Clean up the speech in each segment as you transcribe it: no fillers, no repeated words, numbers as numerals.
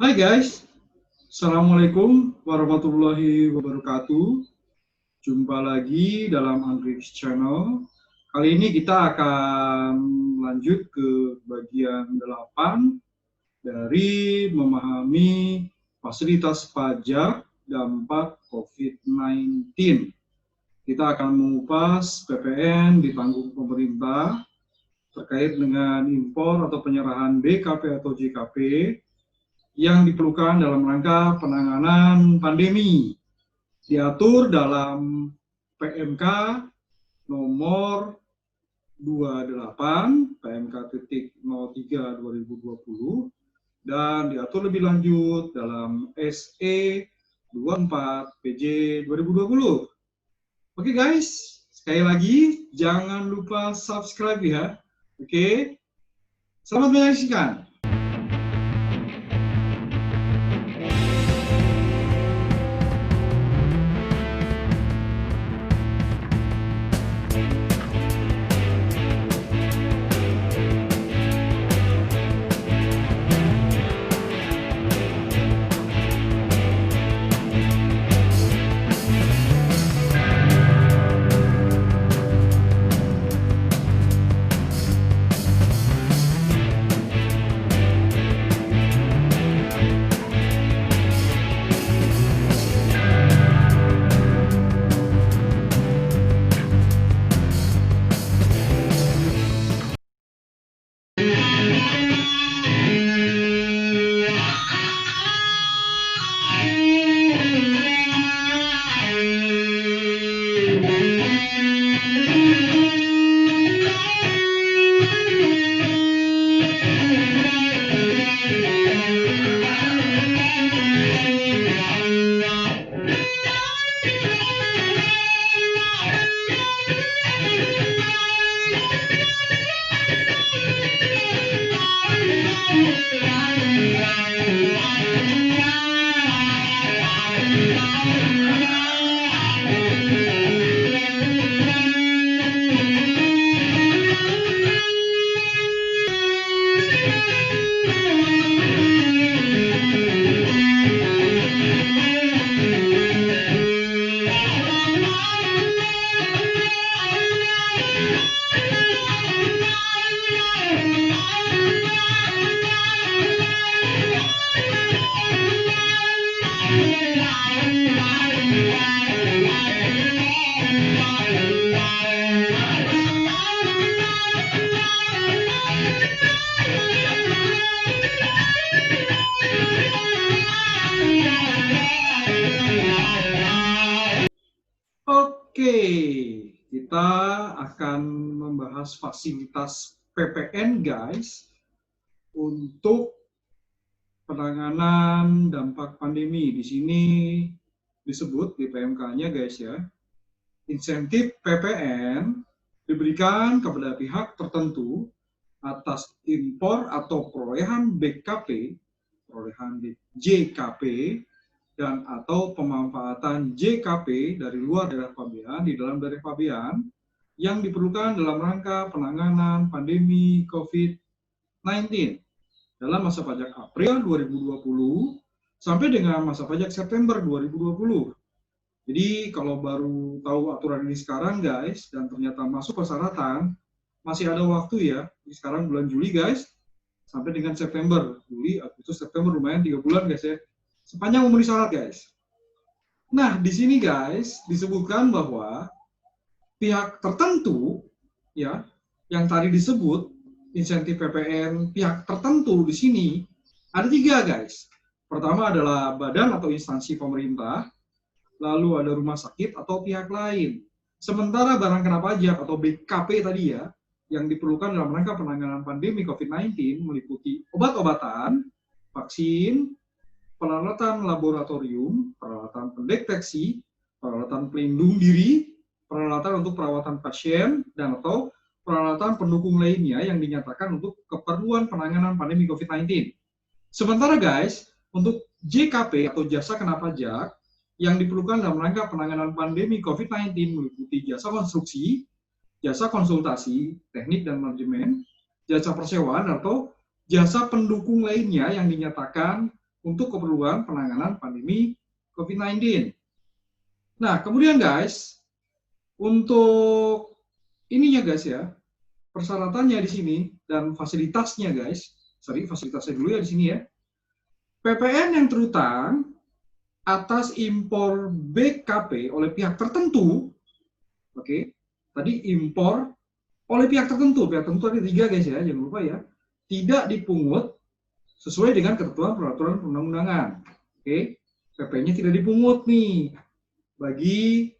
Hai guys, Assalamualaikum warahmatullahi wabarakatuh. Jumpa lagi dalam Andrix Channel. Kali ini kita akan lanjut ke bagian 8 dari memahami fasilitas pajak dampak COVID-19. Kita akan mengupas PPN ditanggung pemerintah terkait dengan impor atau penyerahan BKP atau JKP yang diperlukan dalam rangka penanganan pandemi, diatur dalam PMK nomor 28 PMK.03 2020 dan diatur lebih lanjut dalam SE 24 PJ 2020. Oke guys, sekali lagi jangan lupa subscribe ya. Oke, selamat menyaksikan. Oke, kita akan membahas fasilitas PPN guys untuk penanganan dampak pandemi. Di sini disebut di PMK-nya guys ya. Insentif PPN diberikan kepada pihak tertentu atas impor atau perolehan BKP, perolehan JKP, dan atau pemanfaatan JKP dari luar daerah pabean di dalam daerah pabean yang diperlukan dalam rangka penanganan pandemi COVID-19 dalam masa pajak April 2020 sampai dengan masa pajak September 2020. Jadi kalau baru tahu aturan ini sekarang guys dan ternyata masuk persyaratan, masih ada waktu ya. Sekarang bulan Juli guys sampai dengan September, Juli, Agustus, September, lumayan 3 bulan guys ya. Sepanjang memenuhi syarat guys. Nah di sini guys disebutkan bahwa pihak tertentu ya yang tadi disebut insentif PPN pihak tertentu di sini ada 3 guys. Pertama adalah badan atau instansi pemerintah, lalu ada rumah sakit atau pihak lain. Sementara barang kena pajak atau BKP tadi ya yang diperlukan dalam rangka penanganan pandemi COVID-19 meliputi obat-obatan, vaksin, peralatan laboratorium, peralatan pendeteksi, peralatan pelindung diri, peralatan untuk perawatan pasien, dan atau peralatan pendukung lainnya yang dinyatakan untuk keperluan penanganan pandemi COVID-19. Sementara guys, untuk JKP atau jasa kena pajak yang diperlukan dalam rangka penanganan pandemi COVID-19 meliputi jasa konstruksi, jasa konsultasi, teknik dan manajemen, jasa persewaan atau jasa pendukung lainnya yang dinyatakan untuk keperluan penanganan pandemi COVID-19. Nah, kemudian guys, untuk ininya guys ya, persyaratannya di sini dan fasilitasnya guys, fasilitasnya dulu ya di sini ya. PPN yang terutang atas impor BKP oleh pihak tertentu, oke, tadi impor oleh pihak tertentu ada 3 guys ya, jangan lupa ya, tidak dipungut sesuai dengan ketentuan peraturan perundang-undangan, oke, PP-nya tidak dipungut nih bagi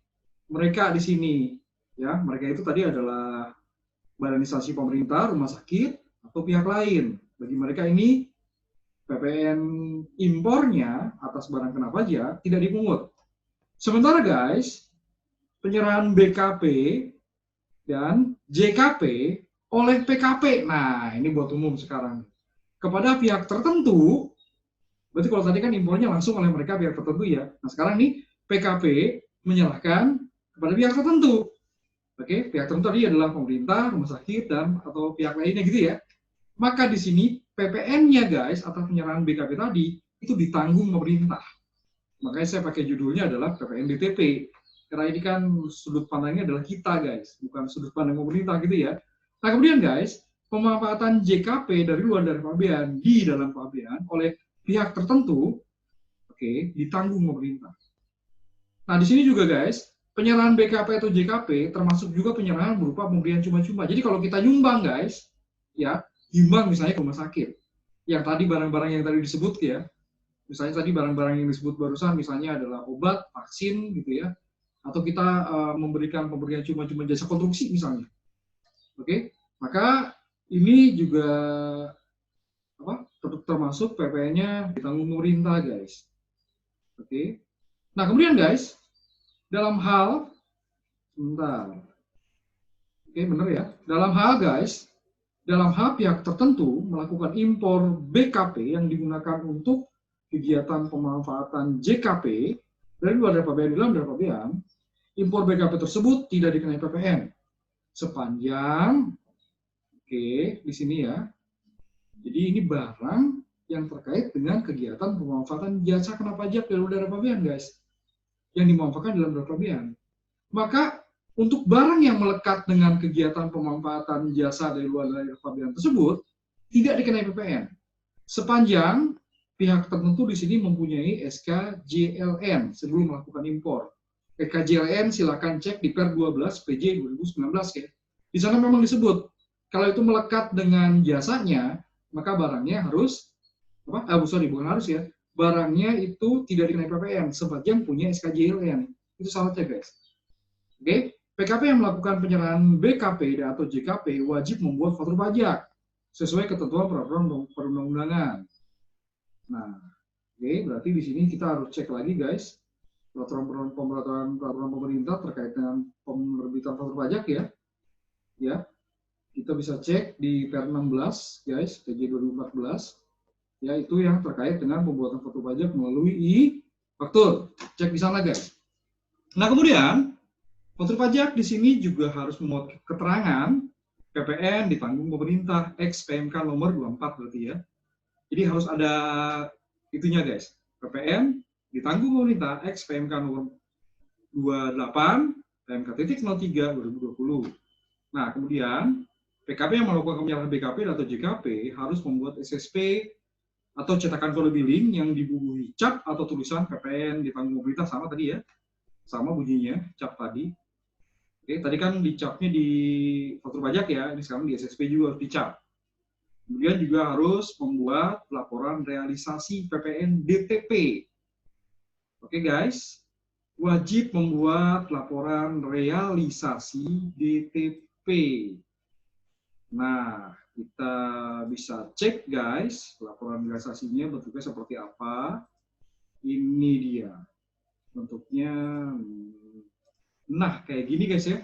mereka di sini, ya, mereka itu tadi adalah badan instansi pemerintah, rumah sakit, atau pihak lain. Bagi mereka ini PPN impornya atas barang kena pajak tidak dipungut. Sementara guys, penyerahan BKP dan JKP oleh PKP, nah ini buat umum sekarang, kepada pihak tertentu, berarti kalau tadi kan impornya langsung oleh mereka pihak tertentu ya, nah sekarang nih PKP menyerahkan kepada pihak tertentu. Oke, pihak tertentu tadi adalah pemerintah, rumah sakit, dan atau pihak lainnya gitu ya. Maka di sini PPN-nya guys atau penyerahan BKP tadi itu ditanggung pemerintah. Makanya saya pakai judulnya adalah PPN DTP. Karena ini kan sudut pandangnya adalah kita guys, bukan sudut pandang pemerintah gitu ya. Nah kemudian guys, pemanfaatan JKP dari luar dari pabean di dalam pabean oleh pihak tertentu, oke, ditanggung pemerintah. Nah di sini juga guys, penyerahan BKP atau JKP termasuk juga penyerahan berupa pemberian cuma-cuma. Jadi kalau kita nyumbang guys, ya, nyumbang misalnya ke rumah sakit, yang tadi barang-barang yang tadi disebut ya, misalnya tadi barang-barang yang disebut barusan misalnya adalah obat, vaksin gitu ya, atau kita memberikan pemberian cuma-cuma jasa konstruksi misalnya, oke, maka ini juga apa, termasuk PPN-nya ditanggung pemerintah guys, oke. Nah kemudian guys, dalam hal sebentar, oke bener ya, dalam hal guys, dalam hal pihak tertentu melakukan impor BKP yang digunakan untuk kegiatan pemanfaatan JKP dari luar dari pabean di dalam dari pabean, impor BKP tersebut tidak dikenai PPN sepanjang, oke, di sini ya. Jadi ini barang yang terkait dengan kegiatan pemanfaatan jasa kena pajak dari luar dari pabean guys, yang dimanfaatkan dalam dari pabean. Maka untuk barang yang melekat dengan kegiatan pemanfaatan jasa dari luar dari pabean tersebut tidak dikenai PPN sepanjang pihak tertentu di sini mempunyai SKJLN sebelum melakukan impor. SKJLN silakan cek di Per 12 PJ 2019 ya. Di sana memang disebut kalau itu melekat dengan jasanya maka barangnya harus bukan harus ya. Barangnya itu tidak dikenai PPN sebagian punya SKJLN. Itu syaratnya guys. Oke, PKP yang melakukan penyerahan BKP atau JKP wajib membuat faktur pajak sesuai ketentuan peraturan perundang-undangan. Nah, oke, berarti di sini kita harus cek lagi guys peraturan pemerintah terkait dengan penerbitan faktur pajak ya. Ya, kita bisa cek di Per 16 guys, PJ 2014. Ya, itu yang terkait dengan pembuatan faktur pajak melalui e-faktur. Cek di sana guys. Nah, kemudian faktur pajak di sini juga harus memuat keterangan PPN ditanggung pemerintah X PMK nomor 24 berarti ya. Jadi harus ada itunya guys. PPN ditanggung pemerintah X PMK nomor 28 PMK titik 03 2020. Nah, kemudian PKP yang melakukan penyerahan BKP atau JKP harus membuat SSP atau cetakan kode billing yang dibubuhi cap atau tulisan PPN ditanggung pemerintah sama tadi ya. Sama bunyinya cap tadi. Oke, tadi kan dicapnya di faktur pajak ya, ini sekarang di SSP juga harus dicap. Kemudian juga harus membuat laporan realisasi PPN DTP. Oke guys, wajib membuat laporan realisasi DTP. Nah, kita bisa cek guys, laporan realisasinya bentuknya seperti apa. Ini dia bentuknya. Nah, kayak gini guys ya.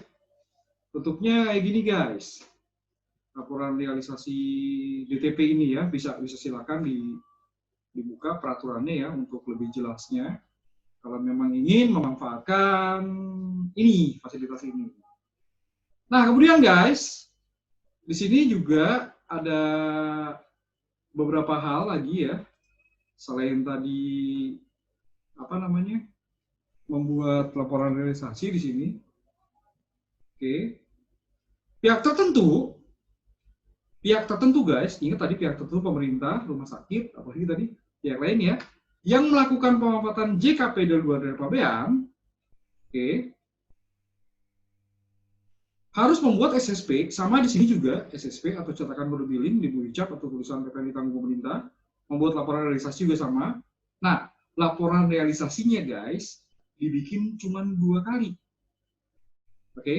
Bentuknya kayak gini guys. Laporan realisasi DTP ini ya, bisa silakan dibuka peraturannya ya untuk lebih jelasnya. Kalau memang ingin memanfaatkan ini, fasilitas ini. Nah, kemudian guys, di sini juga ada beberapa hal lagi ya. selain tadi apa namanya membuat laporan realisasi di sini, oke, pihak tertentu guys, ingat tadi pihak tertentu pemerintah, rumah sakit, apalagi tadi pihak lain ya, yang melakukan pemanfaatan JKP dari luar dari pabean, oke, harus membuat SSP, sama di sini juga SSP atau cetakan kode billing di Buicap atau tulisan PPN ditanggung pemerintah, membuat laporan realisasi juga sama. Nah, laporan realisasinya guys dibikin cuma 2 kali, oke,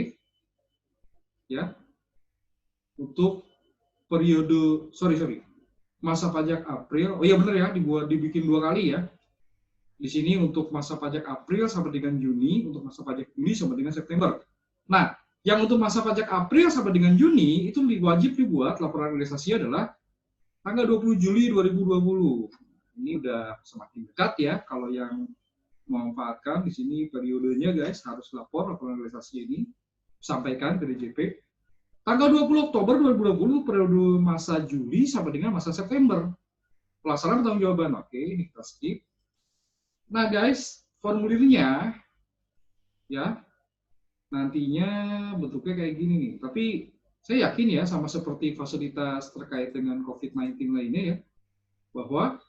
ya, untuk periode masa pajak April. Oh iya benar ya, dibikin 2 kali ya. Di sini untuk masa pajak April sampai dengan Juni, untuk masa pajak Juli sampai dengan September. Nah, yang untuk masa pajak April sampai dengan Juni itu wajib dibuat laporan realisasi adalah tanggal 20 Juli 2020. Ini udah semakin dekat ya, kalau yang memanfaatkan di sini periodenya guys harus lapor laporan realisasi ini sampaikan ke DJP. Tanggal 20 Oktober 2020 periode masa Juli sampai dengan masa September. Pelaksanaan pertanggungjawaban. Oke, ini kita skip. Nah, guys, formulirnya ya nantinya bentuknya kayak gini nih. Tapi saya yakin ya sama seperti fasilitas terkait dengan COVID-19 lainnya ya, bahwa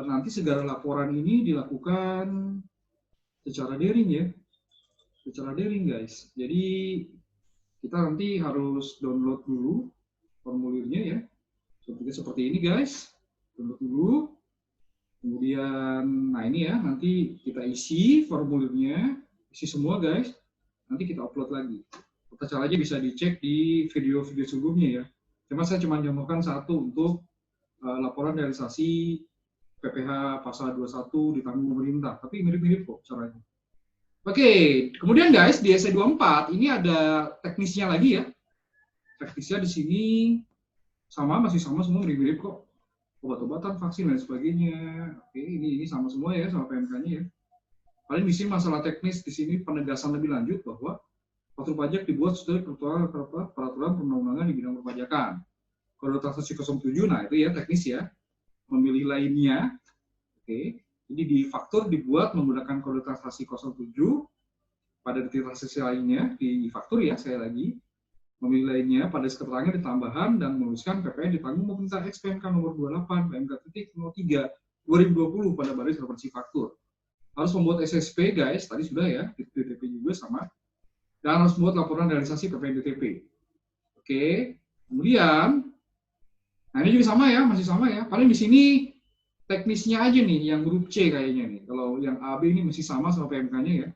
nanti segala laporan ini dilakukan secara daring ya. Secara daring, guys. Jadi kita nanti harus download dulu formulirnya ya. Seperti ini guys. Download dulu. Kemudian, nah ini ya, nanti kita isi formulirnya. Isi semua guys. Nanti kita upload lagi. Tata caranya bisa dicek di video-video sebelumnya ya. Saya cuma contohkan satu untuk laporan realisasi PPh pasal 21 ditanggung pemerintah. Tapi mirip-mirip kok caranya. Oke, kemudian guys di essay 24 ini ada teknisnya lagi ya. Teknisnya di sini masih sama semua mirip-mirip kok. Obat-obatan, vaksin dan sebagainya. Oke, ini sama semua ya sama PMK-nya ya. Paling di sini masalah teknis di sini penegasan lebih lanjut bahwa faktur pajak dibuat sesuai peraturan perundang-undangan di bidang perpajakan. Kode transaksi 07, nah itu ya teknis ya. Memilih lainnya. Oke. Jadi di faktur dibuat menggunakan kode transaksi 07 pada detik transaksi lainnya di faktur ya, saya lagi memilih lainnya pada keterangan ditambahan dan menuliskan PPN ditanggung pemerintah X PMK nomor 28 PMK titik 03 2020 pada baris referensi faktur. Harus membuat SSP guys, tadi sudah ya, DTP juga sama, dan harus membuat laporan realisasi PPN DTP. Oke, kemudian, nah ini juga sama ya, masih sama ya, paling di sini teknisnya aja nih, yang grup C kayaknya nih. Kalau yang AB ini masih sama PMK-nya ya.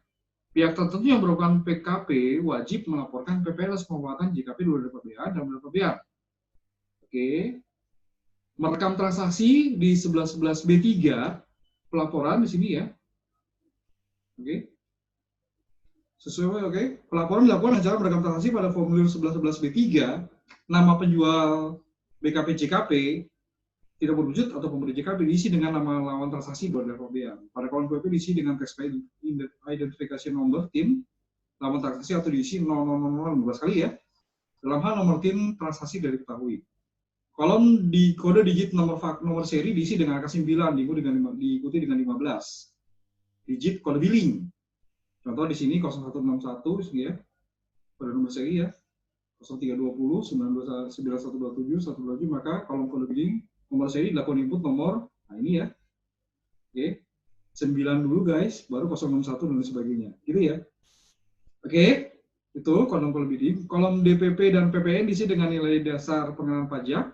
Pihak tertentu yang melakukan PKP wajib melaporkan PPLS pemanfaatan JKP luar dari pabean dan luar pabean. Oke. Merekam transaksi di 1111 B3 pelaporan di sini ya. Oke. Sesuai oke. Pelaporan dilakukan dengan cara merekam transaksi pada formulir 1111 B3 nama penjual BKP JKP tidak berwujud atau pemberi JKP diisi dengan nama lawan transaksi luar dari pabean. Pada kolom PP diisi dengan teks identifikasi nomor TIN lawan transaksi atau diisi 0000 kali ya. Dalam hal nomor TIN transaksi dari diketahui. Kolom di kode digit nomor seri diisi dengan angka 9 diikuti dengan 15. Digit kode billing. Contoh di sini 0161 ya. Pada nomor seri ya. 0320 9127 127 maka kolom kode billing nomor seri dilakukan input nomor, nah ini ya, oke, 9 dulu guys, baru 061 dan sebagainya, gitu ya. Oke, itu kolom billing. Kolom DPP dan PPN diisi dengan nilai dasar pengenaan pajak,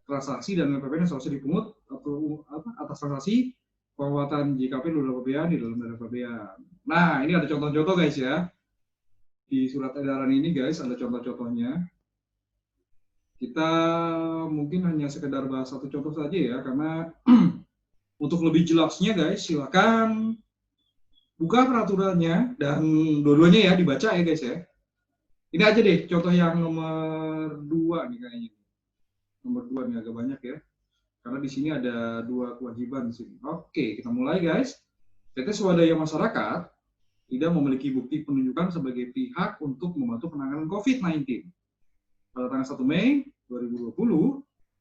transaksi dan nilai PPN yang seharusnya dipungut atau atas transaksi pemanfaatan JKP luar pabean di dalam daerah pabean. Nah, ini ada contoh-contoh guys ya. Di surat edaran ini guys ada contoh-contohnya. Kita mungkin hanya sekedar bahas satu contoh saja ya, karena untuk lebih jelasnya guys, silakan buka peraturannya dan dua-duanya ya dibaca ya guys ya. Ini aja deh contoh yang nomor 2 nih kayaknya. Nomor 2 nih agak banyak ya, karena di sini ada 2 kewajiban di sini. Oke, kita mulai guys. PT Swadaya Masyarakat tidak memiliki bukti penunjukan sebagai pihak untuk membantu penanganan COVID-19. Pada tanggal 1 Mei 2020,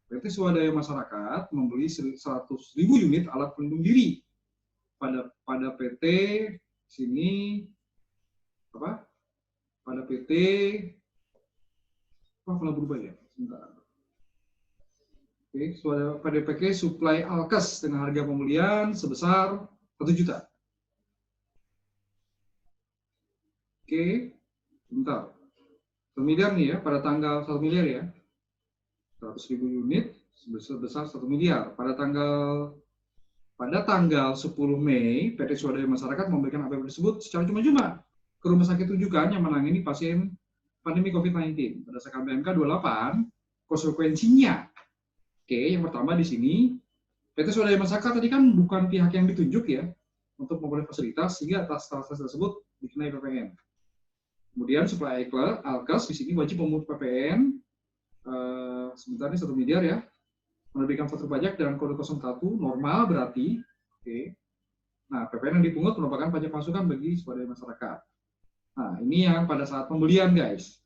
PT Swadaya Masyarakat membeli 100.000 unit alat pelindung diri pada PT sini apa? Pada PT kalau berubah ya? Sebentar. Oke, pada PT Supply Alkes dengan harga pembelian sebesar 1 juta. Oke, bentar. 1 miliar nih ya, pada tanggal 1 miliar ya. 100.000 unit sebesar 1 miliar. Pada tanggal 10 Mei, PT Swadaya Masyarakat memberikan APBD tersebut secara cuma-cuma ke rumah sakit rujukan yang menangani pasien pandemi COVID-19. Berdasarkan PMK 28, konsekuensinya. Oke, yang pertama di sini, PT Swadaya Masyarakat tadi kan bukan pihak yang ditunjuk ya, untuk memperoleh fasilitas, sehingga atas fasilitas tersebut dikenai PPN. Kemudian Supply Alkes di sini wajib memungut PPN, sebentar ini 1 miliar ya, menerbitkan faktur pajak dengan kode 01 normal berarti, oke. Nah, PPN yang dipungut merupakan pajak masukan bagi swadaya masyarakat. Nah, ini yang pada saat pembelian, guys.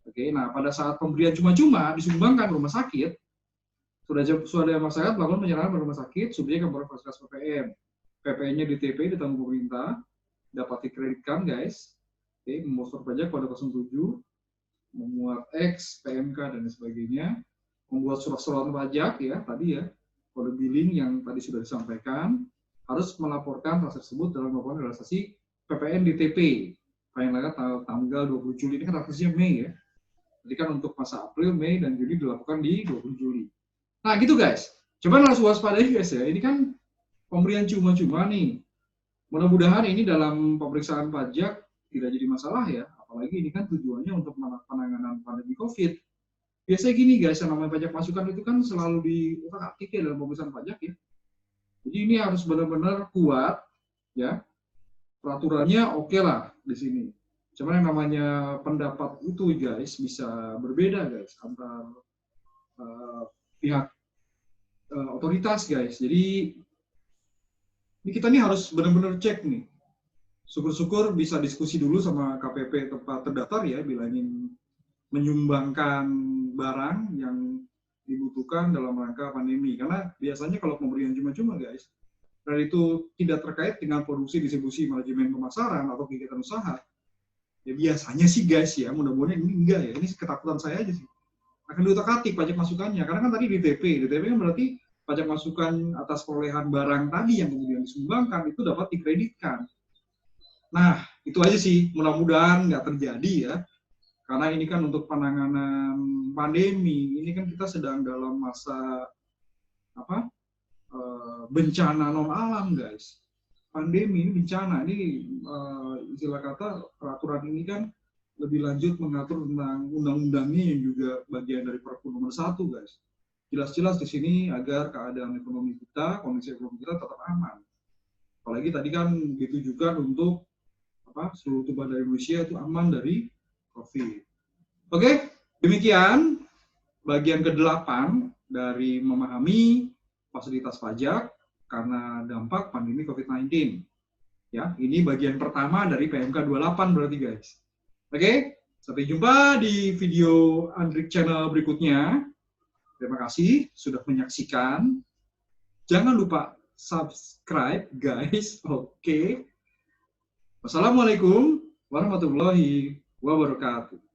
Oke, nah pada saat pembelian cuma-cuma disumbangkan rumah sakit, swadaya masyarakat melakukan penyerahan ke rumah sakit, subjek yang memperoleh fasilitas PPN. PPN-nya DTP ditanggung pemerintah, dapat dikreditkan, guys. Oke, memboster pajak kode 07, memuat X, PMK, dan sebagainya, membuat surat-surat pajak ya tadi ya, kode billing yang tadi sudah disampaikan, harus melaporkan transaksi tersebut dalam melakukan realisasi PPN DTP. Paling lambat tanggal 20 Juli, ini kan transaksinya Mei ya. Jadi kan untuk masa April, Mei, dan Juli dilakukan di 20 Juli. Nah gitu guys, coba harus waspadai guys ya, ini kan pemberian cuma-cuma nih. Mudah-mudahan ini dalam pemeriksaan pajak tidak jadi masalah ya, apalagi ini kan tujuannya untuk penanganan pandemi COVID. Biasanya gini guys, yang namanya pajak masukan itu kan selalu diutak-atik ya dalam pemeriksaan pajak ya. Jadi ini harus benar-benar kuat ya, peraturannya oke lah di sini. Cuman yang namanya pendapat itu guys bisa berbeda guys antar pihak otoritas guys. Jadi ini kita nih harus benar-benar cek nih. Syukur-syukur bisa diskusi dulu sama KPP tempat terdaftar ya, bila ingin menyumbangkan barang yang dibutuhkan dalam rangka pandemi. Karena biasanya kalau pemberian cuma-cuma guys, dan itu tidak terkait dengan produksi, distribusi, manajemen pemasaran atau kegiatan usaha, ya biasanya sih guys ya, mudah-mudahan ini enggak ya, ini ketakutan saya aja sih. Akan diutak-atik pajak masukannya, karena kan tadi DTP kan berarti pajak masukan atas perolehan barang tadi yang kemudian disumbangkan itu dapat dikreditkan. Nah, itu aja sih, mudah-mudahan nggak terjadi ya. Karena ini kan untuk penanganan pandemi, ini kan kita sedang dalam masa bencana non alam guys. Pandemi ini bencana, ini istilah kata peraturan ini kan lebih lanjut mengatur tentang undang-undangnya yang juga bagian dari Perpu nomor 1 guys. Jelas-jelas di sini agar keadaan ekonomi kita, kondisi ekonomi kita tetap aman. Apalagi tadi kan ditujukan untuk seluruh tubuh dari Indonesia itu aman dari COVID. Oke, demikian bagian ke-8 dari memahami fasilitas pajak karena dampak pandemi COVID-19. Ya, ini bagian pertama dari PMK 28 berarti guys. Oke, sampai jumpa di video Andrik Channel berikutnya. Terima kasih sudah menyaksikan. Jangan lupa subscribe guys. Oke. Wassalamualaikum warahmatullahi wabarakatuh.